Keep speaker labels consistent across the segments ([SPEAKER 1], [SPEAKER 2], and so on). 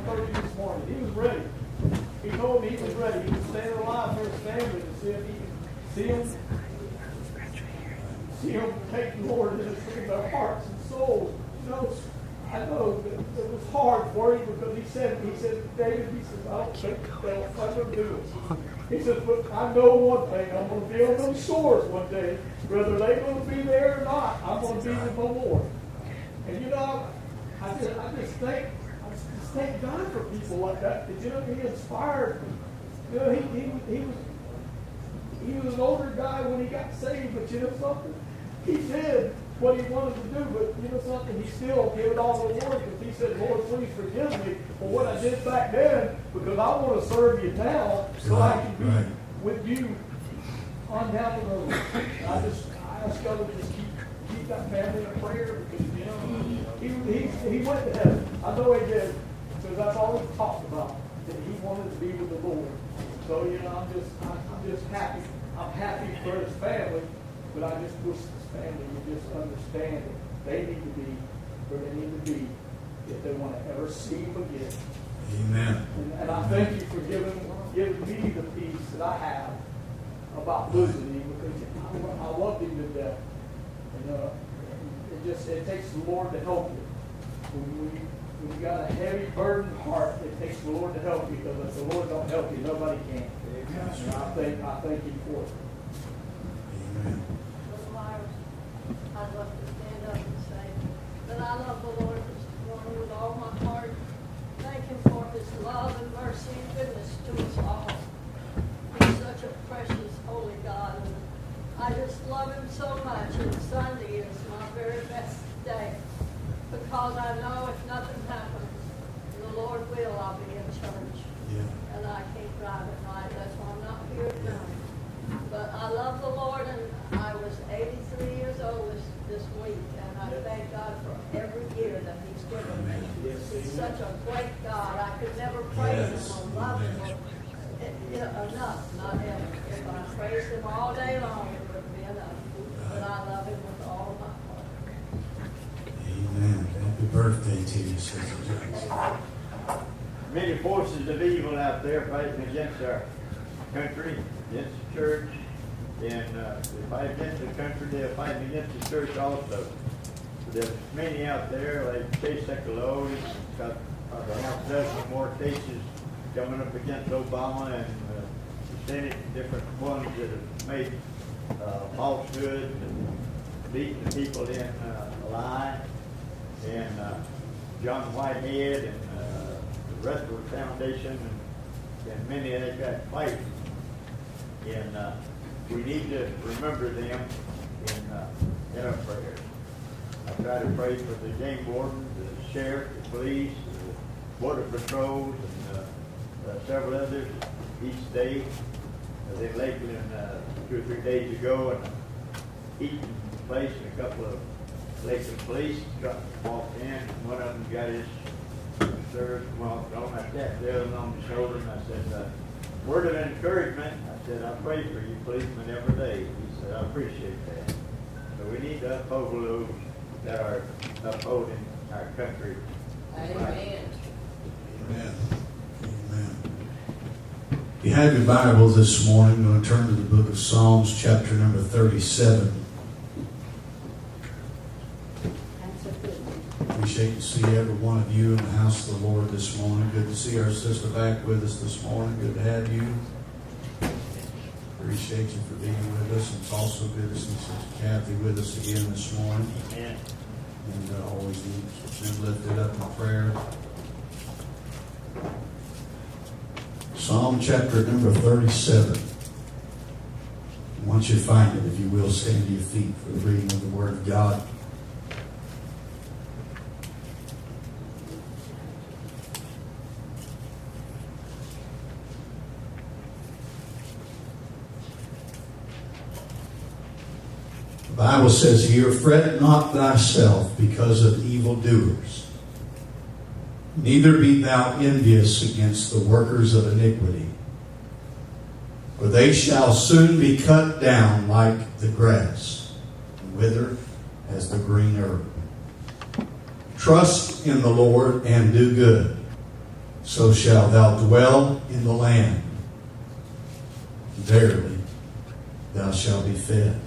[SPEAKER 1] 7:30 this morning. He was ready. He told me he was ready. He was staying alive for his family to see if he could see him take the Lord into their hearts and souls. You know, I know that it was hard for him because he said, David, he says, I don't think they'll ever do it. He says, but I know one thing, I'm going to be on those shores one day. Whether they're going to be there or not, I'm going to be with my Lord. And you know, I just thank God for people like that. Because, you know, he inspired me. You know, he was an older guy when he got saved, but you know something? He did what he wanted to do, but you know something? He still gave it all to the Lord because he said, Lord, please forgive me for what I did back then because I want to serve you now so I can be with you on down the road. I ask God to just keep that family in prayer because, you know, he went to heaven. I know he did because that's all he talked about, that he wanted to be with the Lord. So, you know, I'm just happy. I'm happy for his family, but I just wish his family would just understand that they need to be where they need to be if they want to ever see him again.
[SPEAKER 2] Amen.
[SPEAKER 1] And I thank you for giving me the peace that I have about losing him because I loved him to death. And it takes the Lord to help you. When you got a heavy, burdened heart, it takes the Lord to help you because if the Lord don't help you, nobody can. And I thank you for it.
[SPEAKER 2] Amen.
[SPEAKER 3] Brother Myers, I'd love to stand up and say that I love the Lord this morning with all my heart. Thank him for his love and mercy and goodness to us all. He's such a precious, holy God. And I just love him so much. And Sunday is my very best day because I know if nothing happens, the Lord will, I'll be in church.
[SPEAKER 2] Yeah.
[SPEAKER 3] And I can't drive at night. That's why I'm not here at night. But I love the Lord, and I was 83 years old this week, and I thank God for every year that he's given me. He's such a great God. I could never praise him or love him enough, not ever. If I praised him all day long, it wouldn't be enough. But I love him with all my heart.
[SPEAKER 2] Amen. Happy birthday to you, Sister Joyce.
[SPEAKER 4] Many forces of evil out there fighting against our country, against the church, and they fight against the country, they're fighting against the church also. So there's many out there, like Chase Sekulow, he's got about a half dozen more cases coming up against Obama and the Senate, different ones that have made falsehood and beating the people in a lie. And John Whitehead and the Wrestler Foundation and many of they've got fighting. And we need to remember them in our prayers. I try to pray for the game warden, the sheriff, the police, the border patrols, and several others each day. They Lakeland 2 or 3 days ago, and Eaton place and a couple of Lakeland police trucks walked in, and one of them got his service walked on like that, the other one on the shoulder, and I said, word of encouragement, I said, I pray for you policemen every day. He said, I appreciate that. So we need to uphold those that are upholding our country.
[SPEAKER 3] Amen.
[SPEAKER 2] Amen. Amen. If you have your Bibles this morning, I'm going to turn to the book of Psalms, chapter number 37. Appreciate to see every one of you in the house of the Lord this morning. Good to see our sister back with us this morning. Good to have you. Appreciate you for being with us. It's also good to see Sister Kathy with us again this morning.
[SPEAKER 4] Amen.
[SPEAKER 2] And always been lifted up in prayer. Psalm chapter number 37. Once you find it, if you will, stand to your feet for the reading of the Word of God. The Bible says here, fret not thyself because of evildoers, neither be thou envious against the workers of iniquity, for they shall soon be cut down like the grass, and wither as the green herb. Trust in the Lord and do good. so shalt thou dwell in the land. Verily, thou shalt be fed.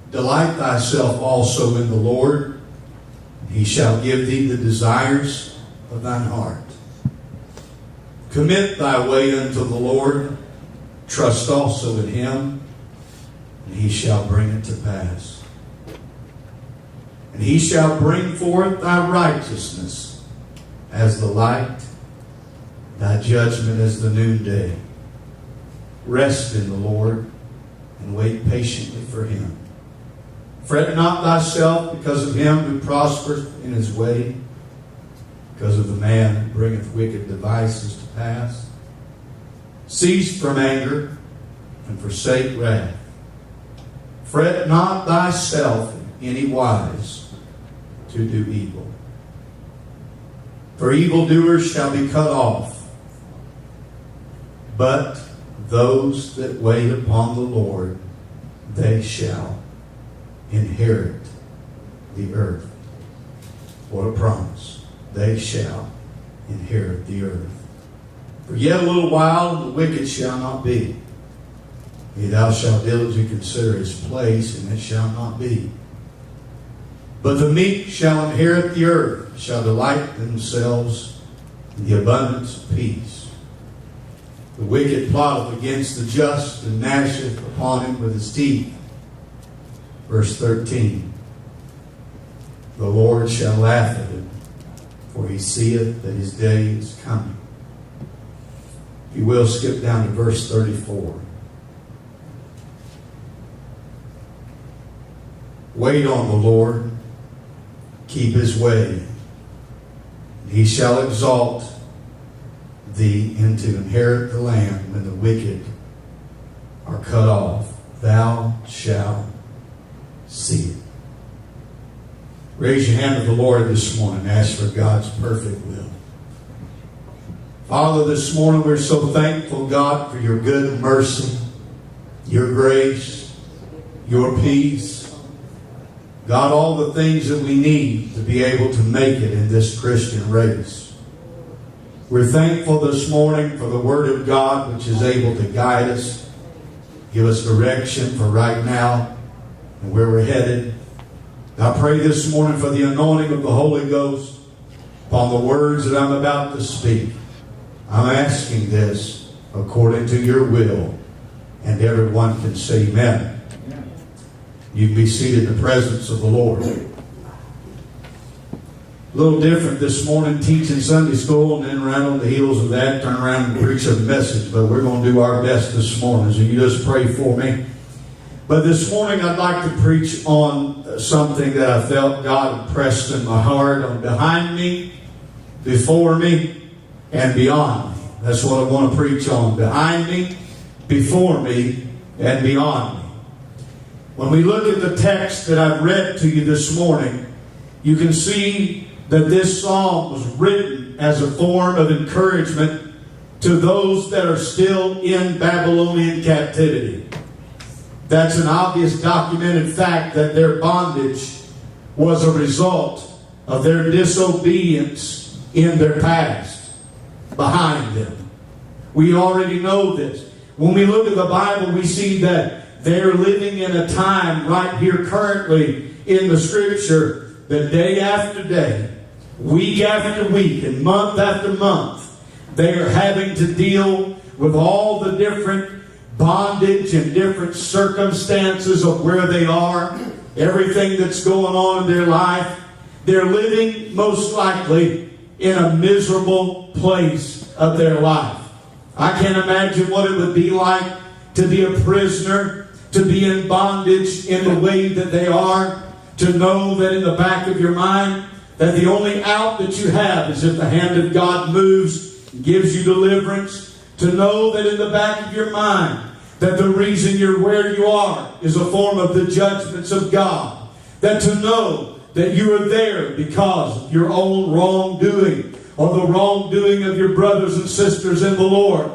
[SPEAKER 2] Delight thyself also in the Lord, and he shall give thee the desires of thine heart. Commit thy way unto the Lord, trust also in him, and he shall bring it to pass. And he shall bring forth thy righteousness as the light, thy judgment as the noonday. Rest in the Lord, and wait patiently for him. Fret not thyself because of him who prospereth in his way, because of the man who bringeth wicked devices to pass. Cease from anger, and forsake wrath. Fret not thyself in any wise to do evil. For evildoers shall be cut off, but those that wait upon the Lord, they shall inherit the earth. What a promise. They shall inherit the earth. For yet a little while the wicked shall not be. Yea, thou shalt diligently consider his place, and it shall not be. But the meek shall inherit the earth, shall delight themselves in the abundance of peace. The wicked plotteth against the just, and gnasheth upon him with his teeth. Verse 13. The Lord shall laugh at him, for he seeth that his day is coming. If you will, skip down to verse 34. Wait on the Lord, keep his way, and he shall exalt thee into inherit the land when the wicked are cut off. Thou shalt see it. Raise your hand to the Lord this morning and ask for God's perfect will. Father, this morning we're so thankful, God, for your good mercy, your grace, your peace. God, all the things that we need to be able to make it in this Christian race. We're thankful this morning for the Word of God, which is able to guide us, give us direction for right now and where we're headed. I pray this morning for the anointing of the Holy Ghost upon the words that I'm about to speak. I'm asking this according to your will, and everyone can say amen. You can be seated in the presence of the Lord. A little different this morning, teaching Sunday school, and then right on the heels of that, turn around and preach a message. But we're going to do our best this morning, so you just pray for me. But this morning I'd like to preach on something that I felt God impressed in my heart on behind me, before me, and beyond me. That's what I want to preach on. Behind me, before me, and beyond me. When we look at the text that I've read to you this morning, you can see that this psalm was written as a form of encouragement to those that are still in Babylonian captivity. That's an obvious documented fact that their bondage was a result of their disobedience in their past, behind them. We already know this. When we look at the Bible, we see that they're living in a time right here currently in the Scripture that day after day, week after week, and month after month, they are having to deal with all the different bondage and different circumstances of where they are, everything that's going on in their life. They're living most likely in a miserable place of their life. I can't imagine what it would be like to be a prisoner, to be in bondage in the way that they are, to know that in the back of your mind that the only out that you have is if the hand of God moves and gives you deliverance, to know that in the back of your mind that the reason you're where you are is a form of the judgments of God, that to know that you are there because of your own wrongdoing or the wrongdoing of your brothers and sisters in the Lord.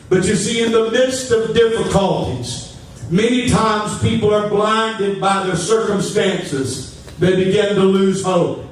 [SPEAKER 2] But you see, in the midst of difficulties, many times people are blinded by their circumstances. They begin to lose hope.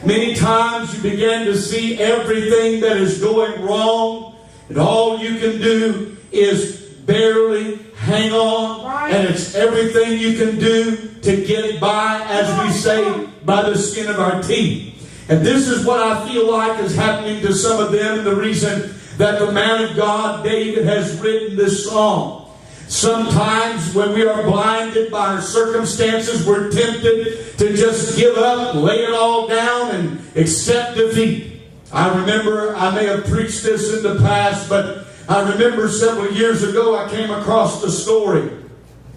[SPEAKER 2] Many times you begin to see everything that is going wrong, and all you can do is barely hang on, and it's everything you can do to get by, as we say, by the skin of our teeth. And this is what I feel like is happening to some of them, and the reason that the man of God, David, has written this song. Sometimes when we are blinded by our circumstances, we're tempted to just give up, lay it all down, and accept defeat. I remember, I may have preached this in the past, but I remember several years ago I came across the story.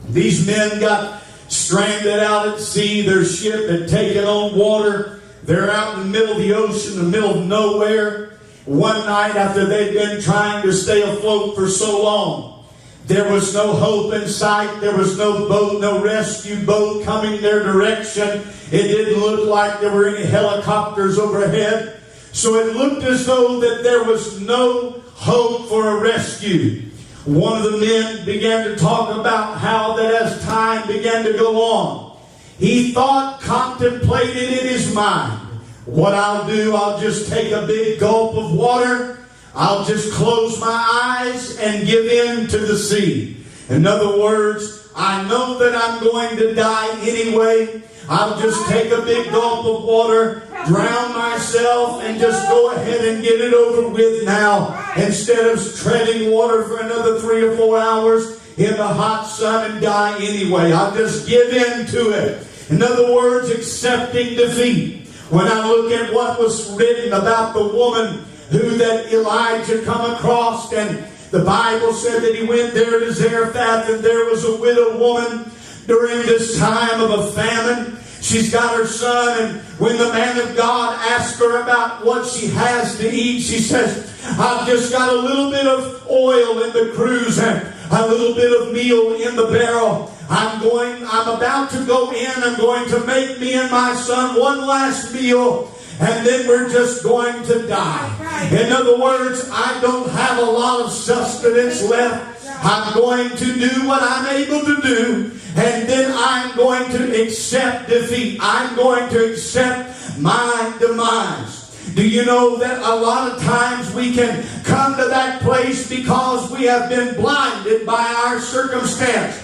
[SPEAKER 2] These men got stranded out at sea. Their ship had taken on water. They're out in the middle of the ocean, in the middle of nowhere. One night after they'd been trying to stay afloat for so long, there was no hope in sight. There was no boat, no rescue boat coming their direction. It didn't look like there were any helicopters overhead. So it looked as though that there was no hope for a rescue. One of the men began to talk about how that as time began to go on, he thought, contemplated in his mind, what I'll do, I'll just take a big gulp of water. I'll just close my eyes and give in to the sea. In other words, I know that I'm going to die anyway. I'll just take a big gulp of water, drown myself, and just go ahead and get it over with now, instead of treading water for another 3 or 4 hours in the hot sun and die anyway. I'll just give in to it. In other words, accepting defeat. When I look at what was written about the woman who that Elijah come across, and the Bible said that he went there to Zarephath, and there was a widow woman during this time of a famine. She's got her son, and when the man of God asks her about what she has to eat, she says, I've just got a little bit of oil in the cruse and a little bit of meal in the barrel. I'm about to go in. I'm going to make me and my son one last meal, and then we're just going to die. In other words, I don't have a lot of sustenance left. I'm going to do what I'm able to do, and then I'm going to accept defeat. I'm going to accept my demise. Do you know that a lot of times we can come to that place because we have been blinded by our circumstance?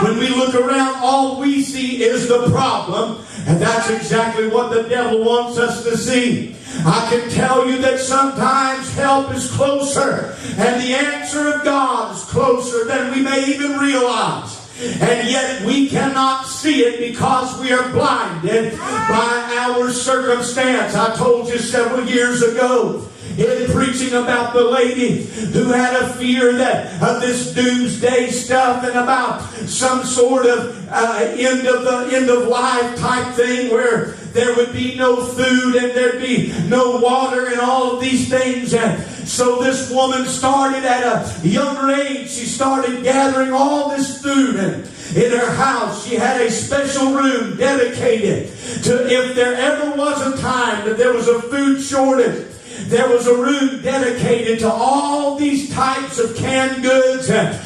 [SPEAKER 2] When we look around, all we see is the problem, and that's exactly what the devil wants us to see. I can tell you that sometimes help is closer, and the answer of God is closer than we may even realize. And yet we cannot see it because we are blinded by our circumstance. I told you several years ago in preaching about the lady who had a fear that of this doomsday stuff and about some sort of end of life type thing where there would be no food and there'd be no water and all of these things. And so this woman started at a younger age. She started gathering all this food, and in her house she had a special room dedicated to, if there ever was a time that there was a food shortage, there was a room dedicated to all these types of canned goods and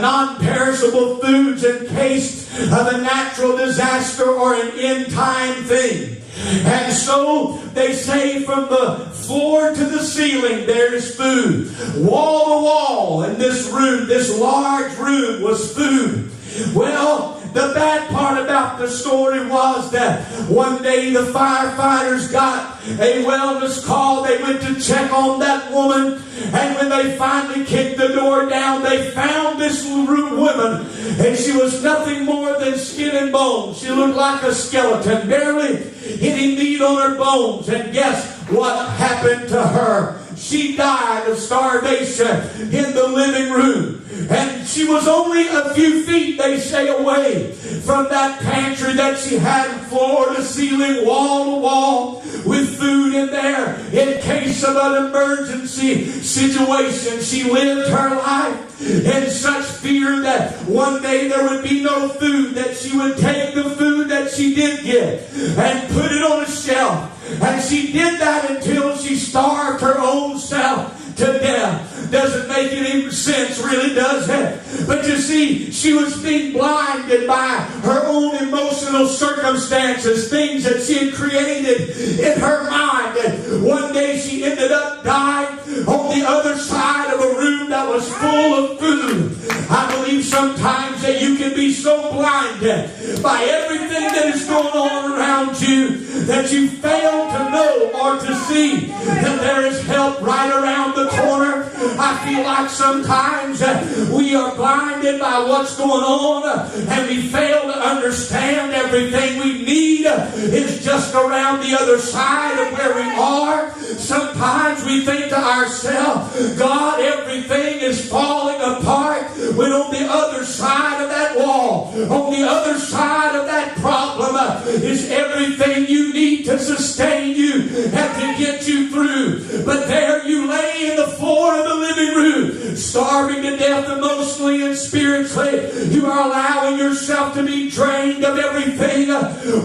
[SPEAKER 2] non-perishable foods in case of a natural disaster or an end-time thing. And so they say from the floor to the ceiling there is food. Wall to wall in this room, this large room, was food. Well, the bad part about the story was that one day the firefighters got a wellness call. They went to check on that woman, and when they finally kicked the door down, they found this woman, and she was nothing more than skin and bones. She looked like a skeleton, barely any meat on her bones. And guess what happened to her? She died of starvation in the living room. And she was only a few feet, they say, away from that pantry that she had, floor to ceiling, wall to wall, with food in there in case of an emergency situation. She lived her life in such fear that one day there would be no food, that she would take the food that she did get and put it on a shelf. And she did that until she starved her own self to death. Doesn't make any sense, really, does it? But you see, she was being blinded by her own emotional personal circumstances, things that she had created in her mind. And one day she ended up dying on the other side of a room that was full of food. I believe sometimes that you can be so blinded by everything that is going on around you that you fail to know or to see that there is help right around the corner. I feel like sometimes we are blinded by what's going on and we fail to understand everything we need is just around the other side of where we are. Sometimes we think to ourselves, God, everything is falling apart, when on the other side of that wall, on the other side of that problem is everything you need to sustain you and to get you through. But there you lay in the floor of the living room, starving to death emotionally and spiritually. You are allowing yourself to be drained of everything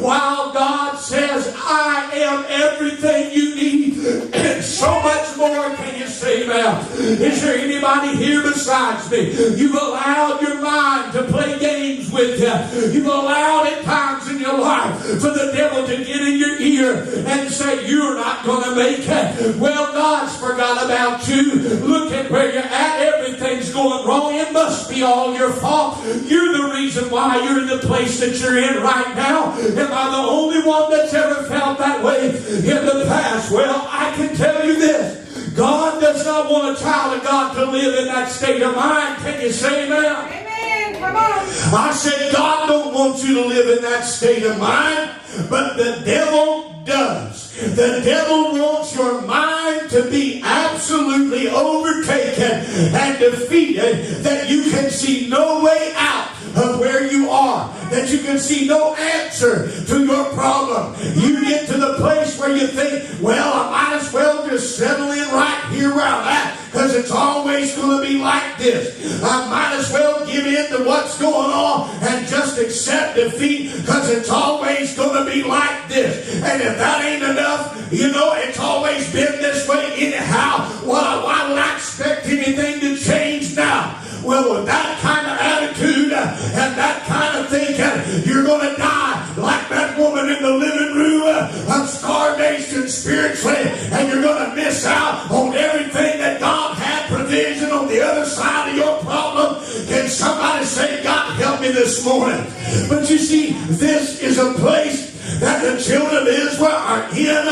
[SPEAKER 2] while God says, I am everything you need and so much more. Can you say that? Is there anybody here besides me? You've allowed your mind to play games with you. You've allowed at times in your life for the devil to get in your ear and say, you're not going to make it. Well, God's forgot about you. Look at where you're at. Everything's going wrong. It must be all your fault. You're the reason why you're in the place that you're in right now. Am I the only one that's ever felt that way in the past? Well, I can tell you this. God does not want a child of God to live in that state of mind. Can you say amen?
[SPEAKER 5] Amen. Come on.
[SPEAKER 2] I said God don't want you to live in that state of mind, but the devil does. The devil wants your mind to be absolutely overtaken and defeated, that you can see no way out of where you are, that you can see no answer to your problem. You get to the place where you think, well, I might as well just settle in right here where I'm at, because it's always going to be like this. I might as well give in to what's going on and just accept defeat, because it's always going to be like this. And if that ain't enough, you know, it's always been this way anyhow. Why would I expect anything to change now? Well, with that kind of attitude and that kind of thinking, you're going to die like that woman in the living room of starvation spiritually, and you're going to miss out on everything that God had provision on the other side of your problem. Can somebody say, God, help me this morning? But you see, this is a place that the children of Israel are in,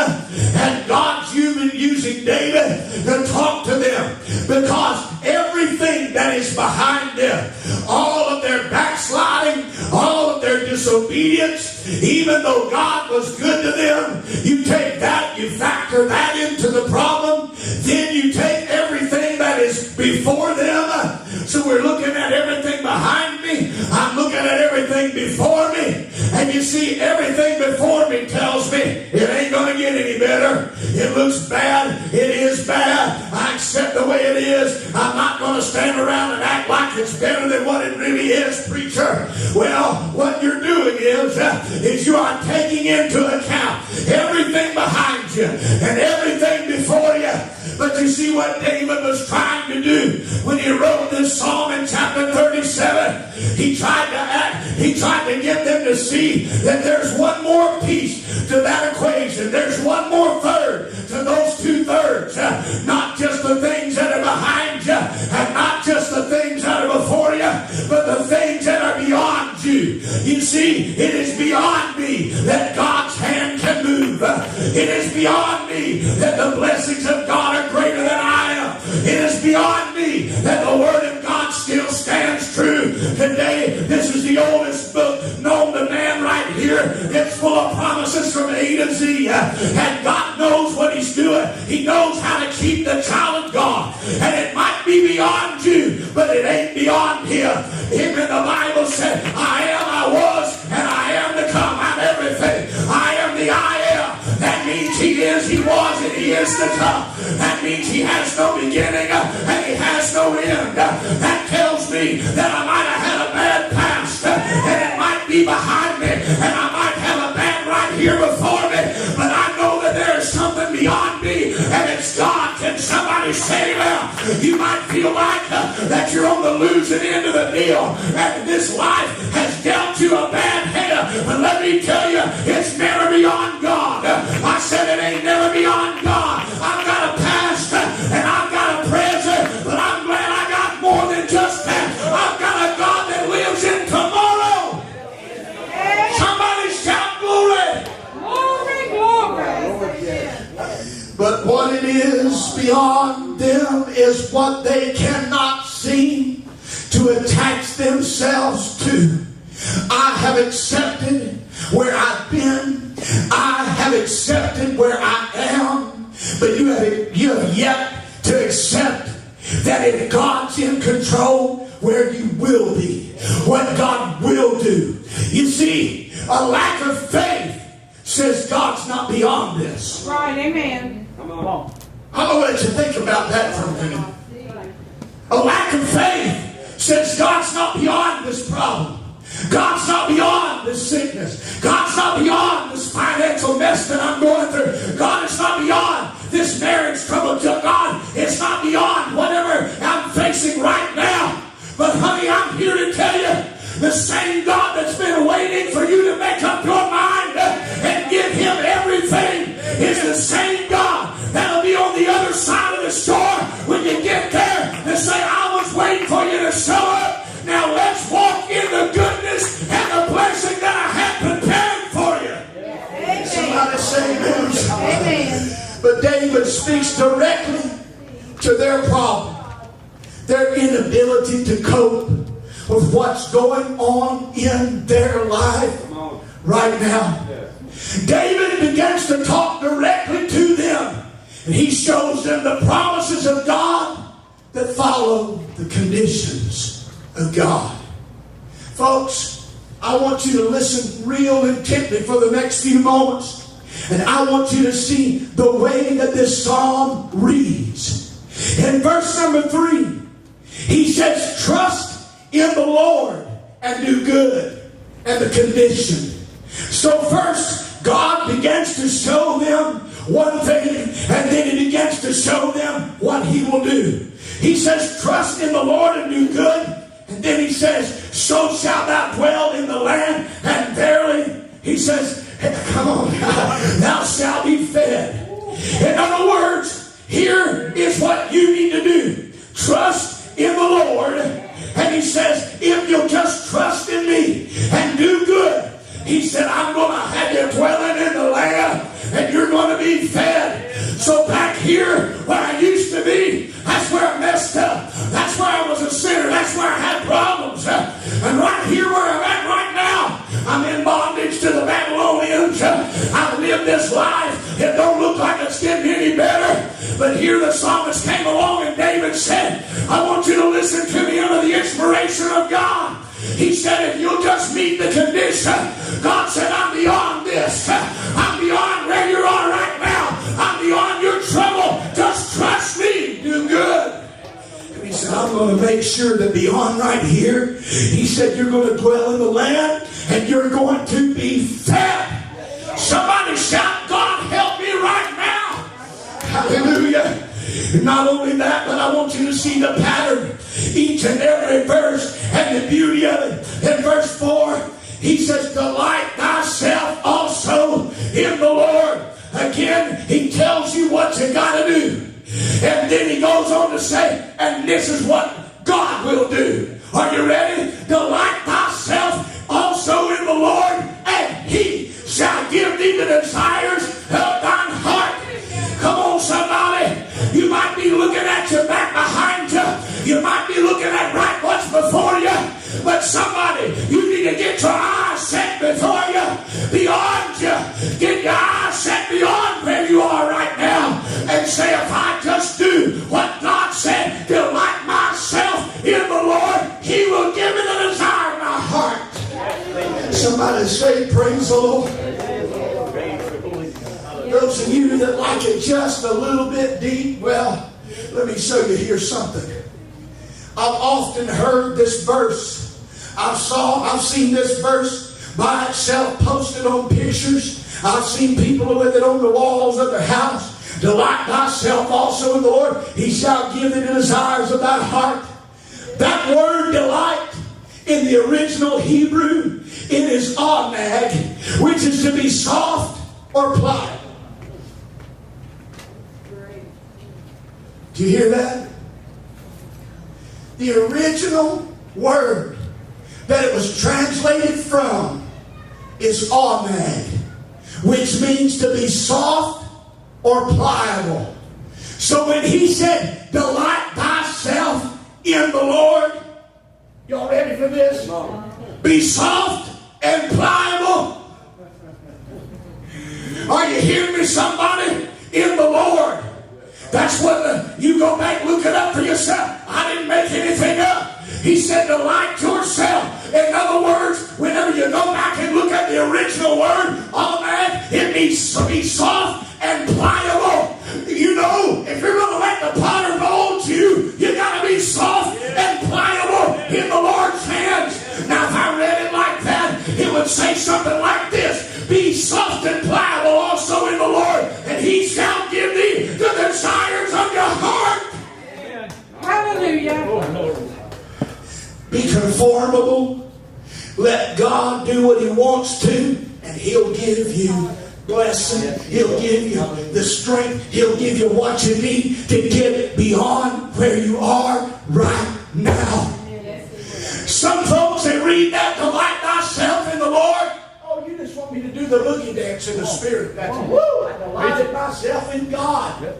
[SPEAKER 2] and God's using David to talk to them, because everything that is behind them, all of their backsliding, all of their disobedience, even though God was good to them, you take that, you factor that into the problem, then you take everything that is before them. So we're looking at everything behind me, I'm looking at everything before me, and you see, everything before me tells me it ain't going to get any better. It looks bad. It is bad. I accept the way it is. I'm not going to stand around and act like it's better than what it really is, preacher. Well, what you're doing is you are taking into account everything behind you and everything before you. But you see what David was trying to do when he wrote this psalm in chapter 37. He tried to get them to see that there's one more piece to that equation. There's one more third to those 2/3. Not just the things that are behind you, and not just the things that are before you, but the things that are beyond you. You see, it is beyond me that God's hand can move. It is beyond me that the blessings of God are greater than I am. It is beyond me that the Word of God still stands true. Today, this is the oldest book known to man right here. It's full of promises from A to Z. And God knows what He's doing. He knows how to keep the child of God. And it might be beyond you, but it ain't beyond Him. Even the Bible said, I am, I was, and I am to come. I'm everything. I am the I am. That means He is, He was, and He is to come. That means He has no beginning and He has no end. That tells me that I might have had a bad past, and it might be behind me, and I might have a bad right here before me, but I know that there is something beyond me, and it's God. Can somebody say that? You might feel like that you're on the losing end of the deal, and this life has dealt you a bad hand, But let me tell you, it's never beyond God. I said it ain't never beyond God. I've got a past and I've got a present, but I'm glad I got more than just that. I've got a God that lives in tomorrow. Somebody shout glory. But what it is beyond them is what they cannot seem to attach themselves to. I have accepted where I've been. I have accepted where I am. But you have yet to accept that if God's in control, where you will be, what God will do. You see, a lack of faith says God's not beyond this.
[SPEAKER 5] Right, amen.
[SPEAKER 4] Come on.
[SPEAKER 2] I'm going to let you think about that for a minute. A lack of faith says God's not beyond this problem. God's not beyond this sickness. God's not beyond this financial mess that I'm going through. God is not beyond this marriage trouble. God is not beyond whatever I'm facing right now. But honey, I'm here to tell you, the same God that's been waiting for you to make up your mind and give Him everything is the same God that'll be on the other side of the store when you get there and say, I was waiting for you to show up. Now let's walk in the goodness and the blessing that I had prepared for you.
[SPEAKER 5] Amen.
[SPEAKER 2] Somebody say amen.
[SPEAKER 5] Amen.
[SPEAKER 2] But David speaks directly to their problem. Their inability to cope with what's going on in their life right now. David begins to talk directly to them. And he shows them the promises of God that follow the conditions of God. Folks, I want you to listen real intently for the next few moments. And I want you to see the way that this psalm reads. In verse number 3, he says, trust in the Lord and do good. And the condition. So first, God begins to show them one thing, and then He begins to show them what He will do. He says, trust in the Lord and do good. And then He says, so shalt thou dwell in the land. And verily, He says, come on, thou shalt be fed. In other words, here is what you need to do. Trust in the Lord. And He says, if you'll just trust in me and do good, He said, I'm going to have you dwelling in the land and you're going to be fed. So back here where I used to be, that's where I messed up. That's where I was a sinner. That's where I had problems. And right here where I'm at right now, I'm in bondage to the Babylonians. I've lived this life. It don't look like it's getting any better. But here the psalmist came along and David said, I want you to listen to me under the inspiration of God. He said, if you'll just meet the condition, God said, I'm beyond this. I'm beyond where you are right now. I'm beyond your trouble. Just trust me. Do good. And He said, I'm going to make sure that beyond right here, He said, you're going to dwell in the land and you're going to be fed. Somebody shout, God help me right now. Hallelujah. Not only that, but I want you to see the pattern. Each and every verse and the beauty of it. In verse 4, he says, delight thyself also in the Lord. Again, he tells you what you got to do. And then he goes on to say, and this is what God will do. Are you ready? Delight thyself also in the Lord, and He shall give thee the desires of thine heart. Come on, somebody. You might be looking at your back behind you. You might be looking at right what's before you. But somebody, you need to get your eyes set before you, beyond you. Get your eyes set beyond where you are right now. And say, if I just do what God said, delight myself in the Lord, He will give me the desire of my heart. Somebody say, praise the Lord. Those of you that like it just a little bit deep, well, let me show you here something. I've often heard this verse. I've seen this verse by itself posted on pictures. I've seen people with it on the walls of their house. Delight thyself also in the Lord, He shall give thee the desires of thy heart. That word delight in the original Hebrew It is onag, which is to be soft or pliable. Do you hear that? The original word that it was translated from is onag, which means to be soft or pliable. So when he said, delight thyself in the Lord, y'all ready for this? Be soft and pliable. Are you hearing me, somebody? In the Lord. That's what you go back, look it up for yourself. I didn't make anything up. He said, delight yourself. In other words, whenever you go back and look at the original word, all that, it means to be soft and pliable. You know, if you're going to let the potter mold you, you got to be soft and pliable in the Lord's hands. Now, if I read it like that, it would say something like this: be soft and pliable also in the Lord, and he shall give thee the desires of your heart.
[SPEAKER 5] Hallelujah.
[SPEAKER 2] Be conformable. Let God do what he wants to, and he'll give you blessing. He'll give you the strength. He'll give you what you need to get beyond where you are right now. Some folks, they read that, delight thyself in the Lord. Oh, you just want me to do the boogie dance in the Spirit. That's it. Woo! I delighted myself in God.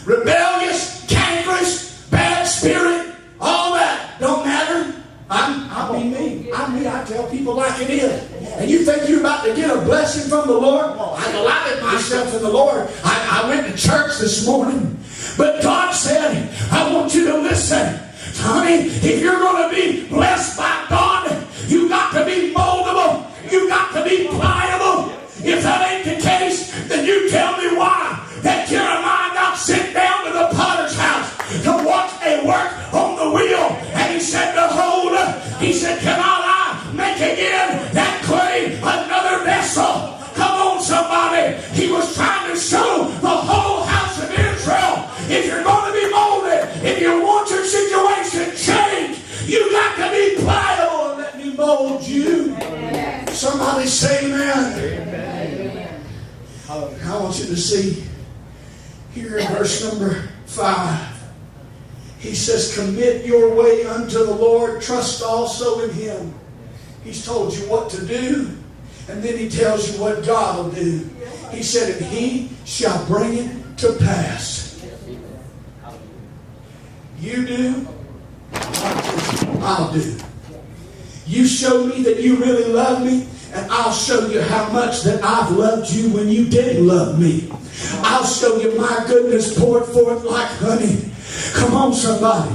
[SPEAKER 2] Rebellious, cankerous, bad spirit, all that don't matter. I'll be me. I'm me. I tell people like it is. And you think you're about to get a blessing from the Lord? I delighted myself in the Lord. I went to church this morning. But God said, I want you to listen. Honey, if you're going to be blessed by God, you got to be moldable. You got to be pliable. If that ain't the case, then you tell me why that Jeremiah got sent down to the potter's house to watch a work on the wheel. And he said, behold, he said, cannot I make again that clay another vessel? Come on, somebody. He was trying to show the whole house of Israel, if you're going to be molded, if you want your situation changed, you got to be pliable and let me mold you. Amen. Somebody say amen. Amen. I want you to see here in verse number 5. He says, commit your way unto the Lord, trust also in him. He's told you what to do, and then he tells you what God will do. He said, and he shall bring it to pass. You do, I'll do. You show me that you really love me, and I'll show you how much that I've loved you when you didn't love me. I'll show you my goodness poured forth like honey. Come on, somebody.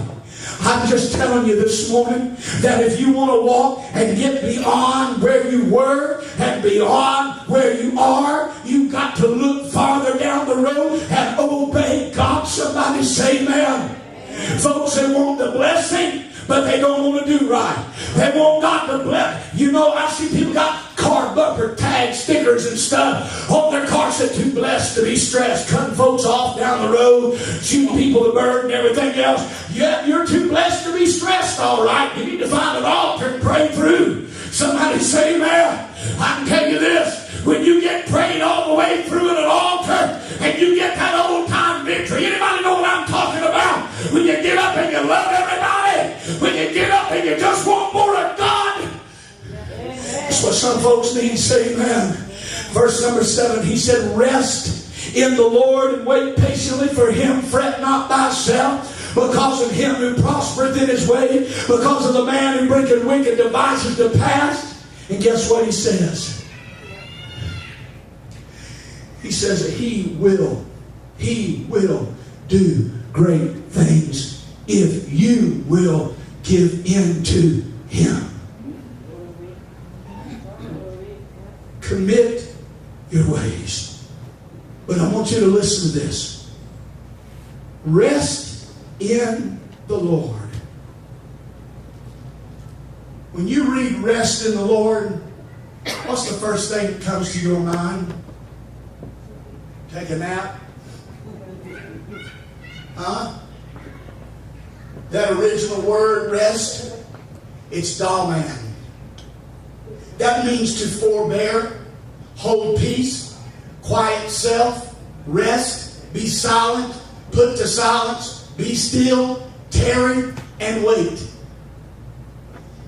[SPEAKER 2] I'm just telling you this morning that if you want to walk and get beyond where you were and beyond where you are, you got to look farther down the road and obey God. Somebody say amen. Folks, they want the blessing, but they don't want to do right. They want God to bless. You know, I see people got car bumper tag stickers and stuff on their cars that too blessed to be stressed, cutting folks off down the road, shooting people to burn and everything else. Yep, you're too blessed to be stressed, all right. You need to find an altar and pray through. Somebody say amen. I can tell you this. When you get prayed all the way through at an altar and you get that old time victory, anybody know what I'm talking about? When you get up and you love everybody, when you get up and you just want more of God. That's what some folks need. Say amen. Verse number 7, he said, rest in the Lord and wait patiently for him. Fret not thyself because of him who prospereth in his way, because of the man who bringeth wicked devices to pass. And guess what he says? He says that he will do great things if you will give in to him. Commit your ways. But I want you to listen to this. Rest in the Lord. When you read rest in the Lord, what's the first thing that comes to your mind? Take a nap? Huh? That original word, rest, it's dalman. That means to forbear, hold peace, quiet self, rest, be silent, put to silence, be still, tarry, and wait.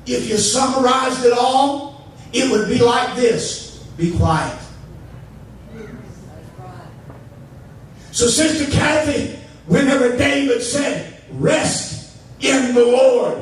[SPEAKER 2] If you summarized it all, it would be like this: be quiet. So Sister Kathy, whenever David said, rest in the Lord,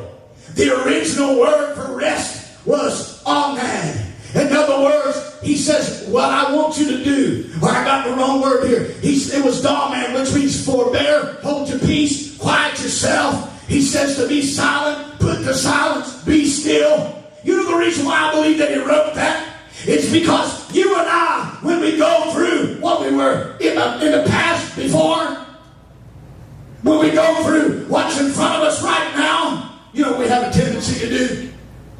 [SPEAKER 2] the original word for rest was onad. In other words, he says, what I want you to do, or I got the wrong word here. It was daman, which means forbear, hold your peace, quiet yourself. He says to be silent, put to silence, be still. You know the reason why I believe that he wrote that? It's because you and I, when we go through what we were in the past before, when we go through what's in front of us right now, you know what we have a tendency to do?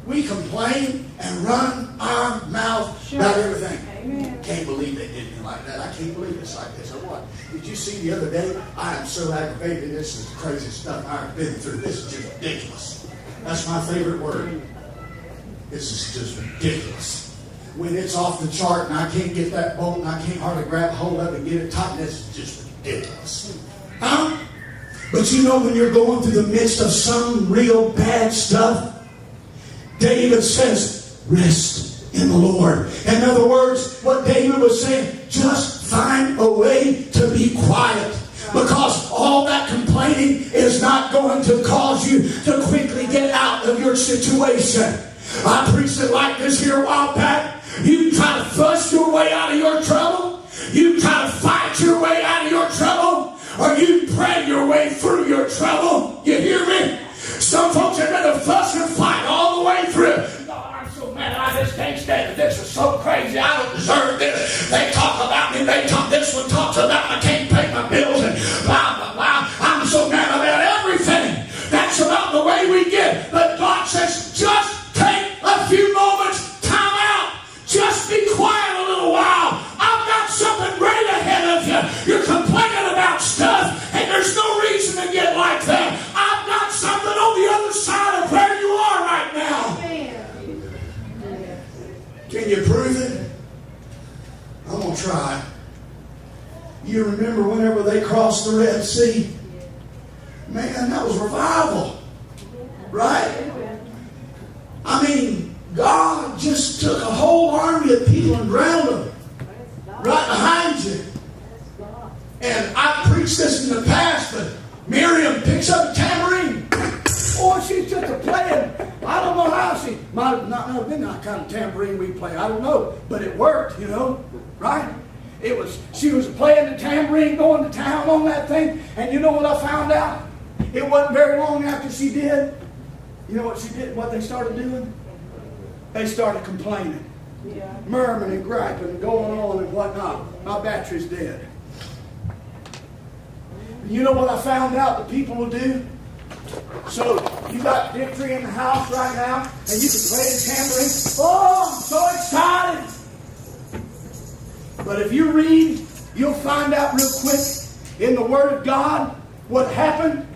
[SPEAKER 2] We complain and run our mouth about everything.
[SPEAKER 3] Amen.
[SPEAKER 2] Can't believe they did me like that. I can't believe it's like this. Or what? Did you see the other day? I am so aggravated. This is the craziest stuff I've been through. This is just ridiculous. That's my favorite word. This is just ridiculous. When it's off the chart and I can't get that bolt and I can't hardly grab hold of it and get it tight, this is just ridiculous. Huh? But you know when you're going through the midst of some real bad stuff, David says, rest in the Lord. In other words, what David was saying, just find a way to be quiet. Because all that complaining is not going to cause you to quickly get out of your situation. I preached it like this here a while back. You try to fuss your way out of your trouble. You try to fight your way out of your trouble. Or you pray your way through your trouble. You hear me? Some folks had rather fuss and fight all the way through. Lord, I'm so mad. I just can't stand it. This is so crazy. I don't deserve this. They talk about me. This one talks about I can't pay my bills and blah, blah, blah. I'm so mad about everything. That's about the way we get. But God says, just take a few moments. Time out. Just be quiet a little while. I've got something great ahead of you. You're complaining about stuff, and there's no reason to get like that. I've got something on the other side of where you are right now. Can you prove it? I'm going to try. You remember whenever they crossed the Red Sea? Man, that was revival. Right? I mean, God just took a whole army of people and drowned them right behind you. And I preached this in the past, but Miriam picks up a tambourine. Oh, she's just a playing. I don't know how she might have not been that kind of tambourine we play. I don't know, but it worked, you know, right? She was playing the tambourine, going to town on that thing, and you know what I found out? It wasn't very long after she did. You know what she did? What they started doing? They started complaining, murmuring and griping and going on and whatnot. My battery's dead. You know what I found out the people will do? So you got victory in the house right now, and you can play the tambourine. Oh, I'm so excited! But if you read, you'll find out real quick in the Word of God what happened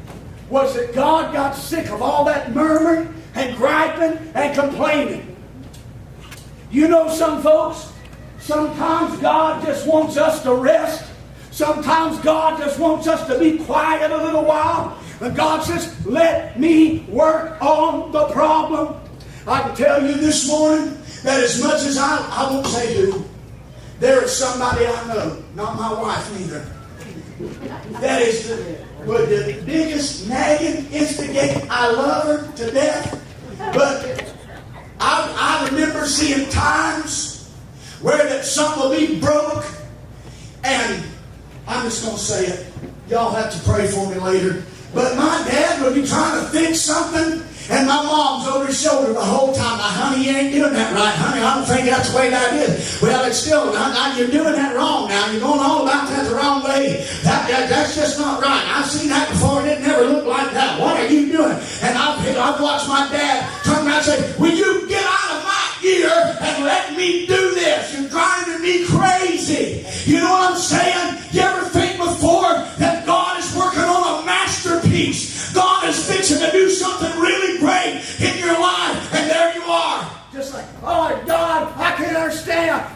[SPEAKER 2] was that God got sick of all that murmuring and griping and complaining. You know some folks, sometimes God just wants us to rest. Sometimes God just wants us to be quiet a little while. And God says, let me work on the problem. I can tell you this morning that as much as I won't say who, there is somebody I know, not my wife neither, that is the biggest nagging, instigating. I love her to death. But I remember seeing times where that something will be broke, and I'm just going to say it. Y'all have to pray for me later. But my dad would be trying to fix something, and my mom's over his shoulder the whole time. Now, honey, you ain't doing that right. Honey, I don't think that's the way that is. Well, it's still, now you're doing that wrong now. You're going all about that the wrong way. That's just not right. I've seen that before, and it never looked like that. What are you doing? And I've watched my dad turn around and say, will you get out of my ear and let me do this? You're driving me crazy. You know what I'm saying? You ever think before that God is working on a masterpiece? God is fixing to do something really great in your life, and there you are. Just like, oh God,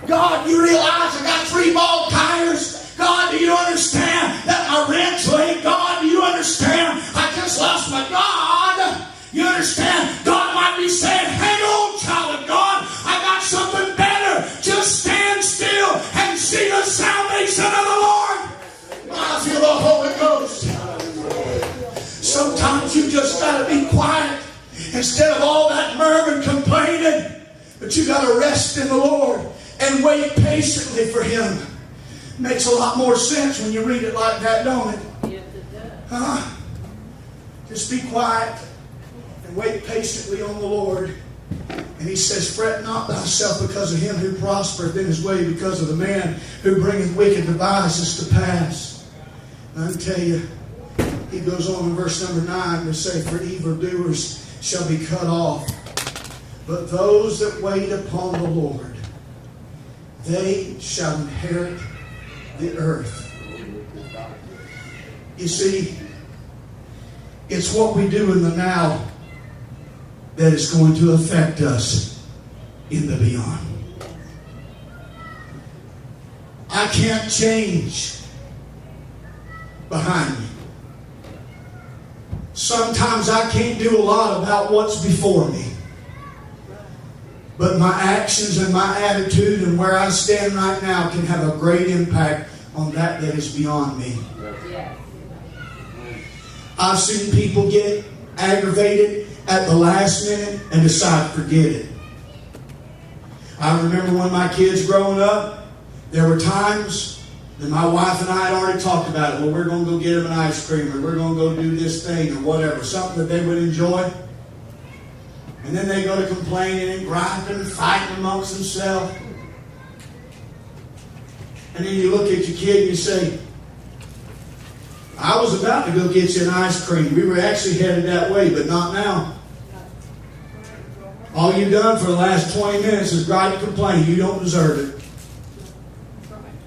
[SPEAKER 2] God, you realize I got 3 bald tires? God, do you understand that my rent's late? God, do you understand I just lost my God? You understand? God might be saying, hang on, child of God, I got something better. Just stand still and see the salvation of the Lord. I feel the Holy Ghost. Sometimes you just got to be quiet instead of all that murmuring, complaining. But you got to rest in the Lord and wait patiently for Him. Makes a lot more sense when you read it like that, don't it?
[SPEAKER 3] Yes, it does.
[SPEAKER 2] Just be quiet and wait patiently on the Lord. And He says, fret not thyself because of him who prospereth in his way, because of the man who bringeth wicked devices to pass. And I tell you, he goes on in verse number 9 to say, for evildoers shall be cut off, but those that wait upon the Lord, they shall inherit the earth. You see, it's what we do in the now that is going to affect us in the beyond. I can't change behind me. Sometimes I can't do a lot about what's before me. But my actions and my attitude and where I stand right now can have a great impact on that is beyond me. I've seen people get aggravated at the last minute and decide to forget it. I remember when my kids growing up, there were times that my wife and I had already talked about it. Well, we're going to go get them an ice cream, or we're going to go do this thing, or whatever, something that they would enjoy. And then they go to complaining and griping and fighting amongst themselves. And then you look at your kid and you say, I was about to go get you an ice cream. We were actually headed that way, but not now. All you've done for the last 20 minutes is gripe and complain. You don't deserve it.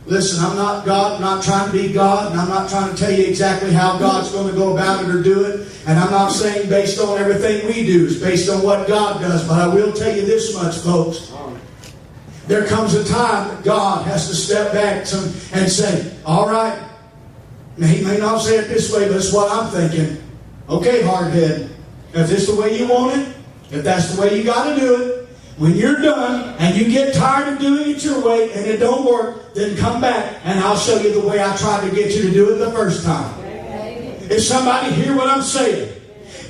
[SPEAKER 2] Listen, I'm not God. I'm not trying to be God. And I'm not trying to tell you exactly how God's going to go about it or do it. And I'm not saying based on everything we do. It's based on what God does. But I will tell you this much, folks. There comes a time that God has to step back and say, all right. Now, He may not say it this way, but it's what I'm thinking. Okay, hardhead. If this is the way you want it, if that's the way you got to do it, when you're done and you get tired of doing it your way and it don't work, then come back and I'll show you the way I tried to get you to do it the first time. Is somebody hear what I'm saying?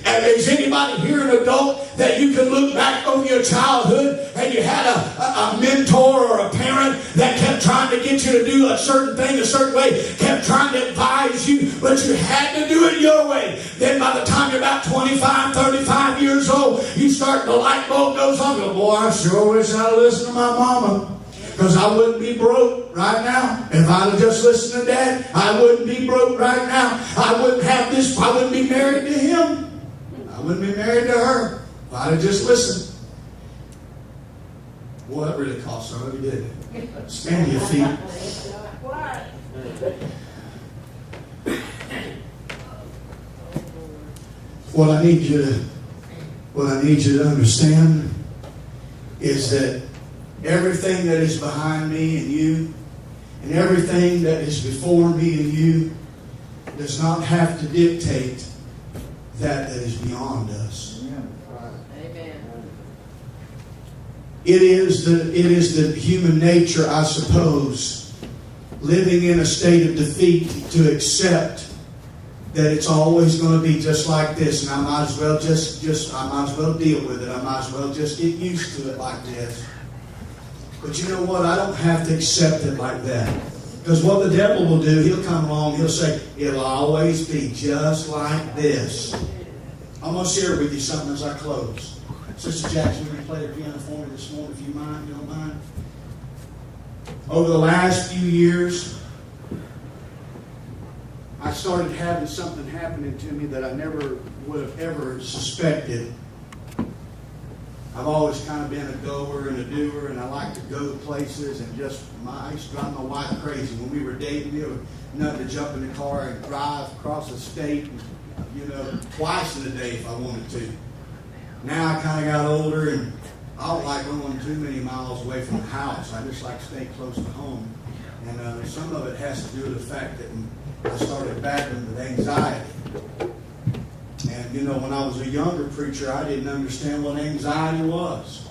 [SPEAKER 2] And is anybody here an adult that you can look back on your childhood and you had a mentor or a parent that kept trying to get you to do a certain thing a certain way, kept trying to advise you, but you had to do it your way. Then by the time you're about 25, 35 years old, you start, the light bulb goes on. You go, boy, I sure wish I'd listened to my mama. Because I wouldn't be broke right now. If I'd have just listened to Dad, I wouldn't be broke right now. I wouldn't have this. I wouldn't be married to him. I wouldn't be married to her. If I'd have just listened. Boy, that really cost somebody, didn't it? Stand to your feet. What I need you to understand is that everything that is behind me and you, and everything that is before me and you, does not have to dictate that is beyond us.
[SPEAKER 3] Amen.
[SPEAKER 2] It is the human nature, I suppose, living in a state of defeat, to accept that it's always going to be just like this, and I might as well I might as well deal with it. I might as well just get used to it like this. But you know what? I don't have to accept it like that. Because what the devil will do, he'll come along, he'll say, it'll always be just like this. I'm going to share with you something as I close. Sister Jackson, will you play the piano for me this morning, if you don't mind? Over the last few years, I started having something happening to me that I never would have ever suspected. I've always kind of been a goer and a doer, and I like to go places and I used to drive my wife crazy. When we were dating, it was nothing to jump in the car and drive across the state, twice in a day if I wanted to. Now I kind of got older, and I don't like going too many miles away from the house. I just like to stay close to home. And some of it has to do with the fact that I started battling with anxiety. And, you know, when I was a younger preacher, I didn't understand what anxiety was.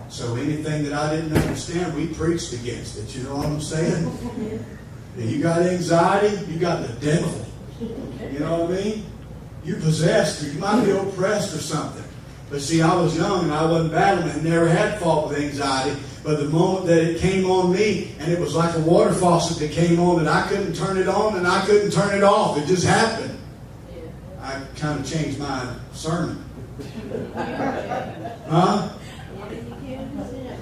[SPEAKER 2] So anything that I didn't understand, we preached against it. You know what I'm saying? You got anxiety, you got the devil. You know what I mean? You're possessed, or you might be oppressed or something. But see, I was young and I wasn't battling and never had fought with anxiety. But the moment that it came on me, and it was like a water faucet that came on, that I couldn't turn it on and I couldn't turn it off. It just happened. I kind of changed my sermon. Huh?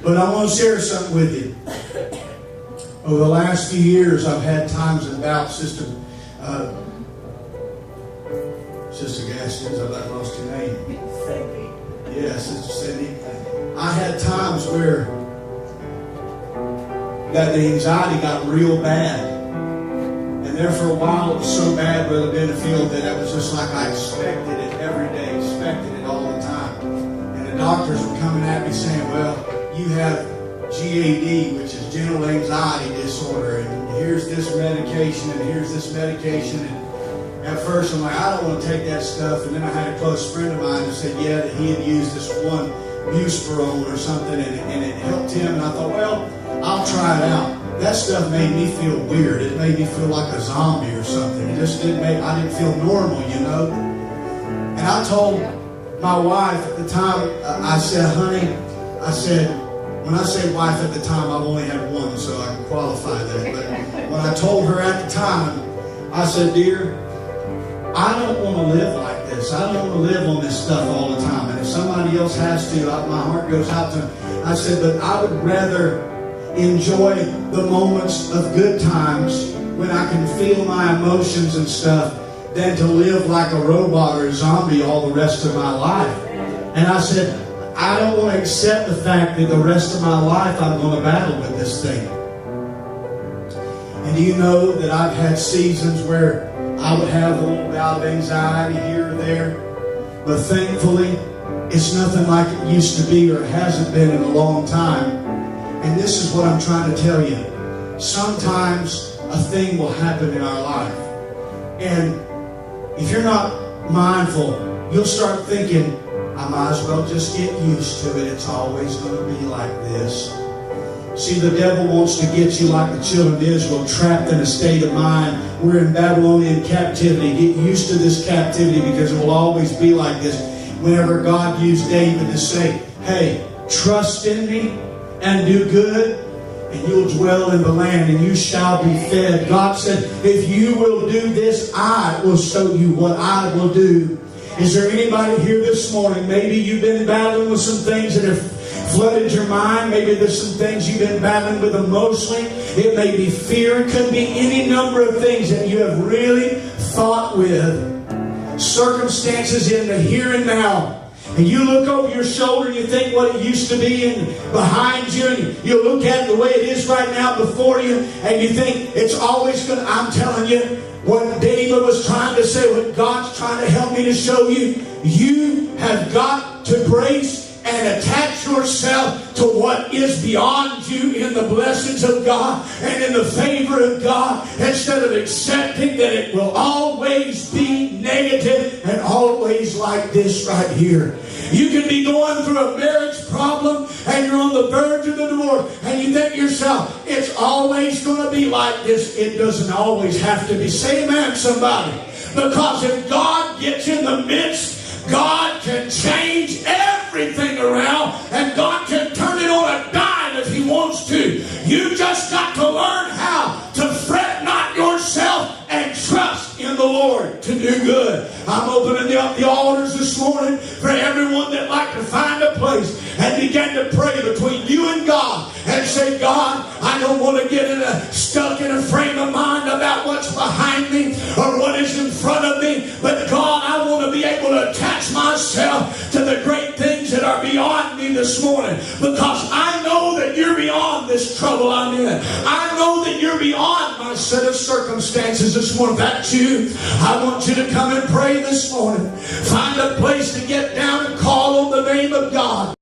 [SPEAKER 2] But I want to share something with you. Over the last few years, I've had times and bouts, Sister Gaskins, I've lost your name. Yeah, Sister Cindy. I had times where that the anxiety got real bad. And there for a while it was so bad, Brother Benefield, that it was just like I expected it every day, expected it all the time. And the doctors were coming at me saying, well, you have GAD, which is general anxiety disorder, and here's this medication, and here's this medication. And at first I'm like, I don't want to take that stuff. And then I had a close friend of mine who said, yeah, that he had used this one Buspirone or something, and it helped him. And I thought, well, I'll try it out. That stuff made me feel weird. It made me feel like a zombie or something. It just I didn't feel normal, you know. And I told my wife at the time, I said, honey, when I say wife at the time, I've only had one, so I can qualify that. But when I told her at the time, I said, dear, I don't want to live like this. I don't want to live on this stuff all the time. And if somebody else has to, my heart goes out to them. I said, but I would rather enjoy the moments of good times when I can feel my emotions and stuff than to live like a robot or a zombie all the rest of my life. And I said, I don't want to accept the fact that the rest of my life I'm going to battle with this thing. And do you know that I've had seasons where I would have a little bout of anxiety here or there, but thankfully it's nothing like it used to be, or it hasn't been in a long time. And this is what I'm trying to tell you. Sometimes a thing will happen in our life, and if you're not mindful, you'll start thinking, I might as well just get used to it. It's always going to be like this. See, the devil wants to get you like the children of Israel, trapped in a state of mind. We're in Babylonian captivity. Get used to this captivity, because it will always be like this. Whenever God used David to say, hey, trust in me and do good, and you'll dwell in the land, and you shall be fed. God said, if you will do this, I will show you what I will do. Is there anybody here this morning? Maybe you've been battling with some things that have flooded your mind. Maybe there's some things you've been battling with emotionally. It may be fear. It could be any number of things that you have really fought with. Circumstances in the here and now. And you look over your shoulder and you think what it used to be and behind you, and you look at it the way it is right now before you, and you think it's always going to, I'm telling you, what David was trying to say, what God's trying to help me to show you, you have got to brace and attach yourself to what is beyond you in the blessings of God and in the favor of God, instead of accepting that it will always be negative and always like this right here. You can be going through a marriage problem and you're on the verge of the divorce, and you think to yourself, it's always going to be like this. It doesn't always have to be. Say amen, somebody. Because if God gets in the midst, God can change everything around, and God can turn it on a dime if He wants to. You just got to learn how to fret not yourself and trust in the Lord to do good. I'm opening up the altars this morning for everyone that like to find a place and begin to pray between you and God and say, God, I don't want to get stuck in a frame of mind about what's behind me or what is in front of me, but God, I want to be able to attach myself to the great things that are beyond me this morning, because I know that you're beyond this trouble I'm in. I know that you're beyond my set of circumstances this morning. That's you. I want you to come and pray this morning. Find a place to get down and call on the name of God.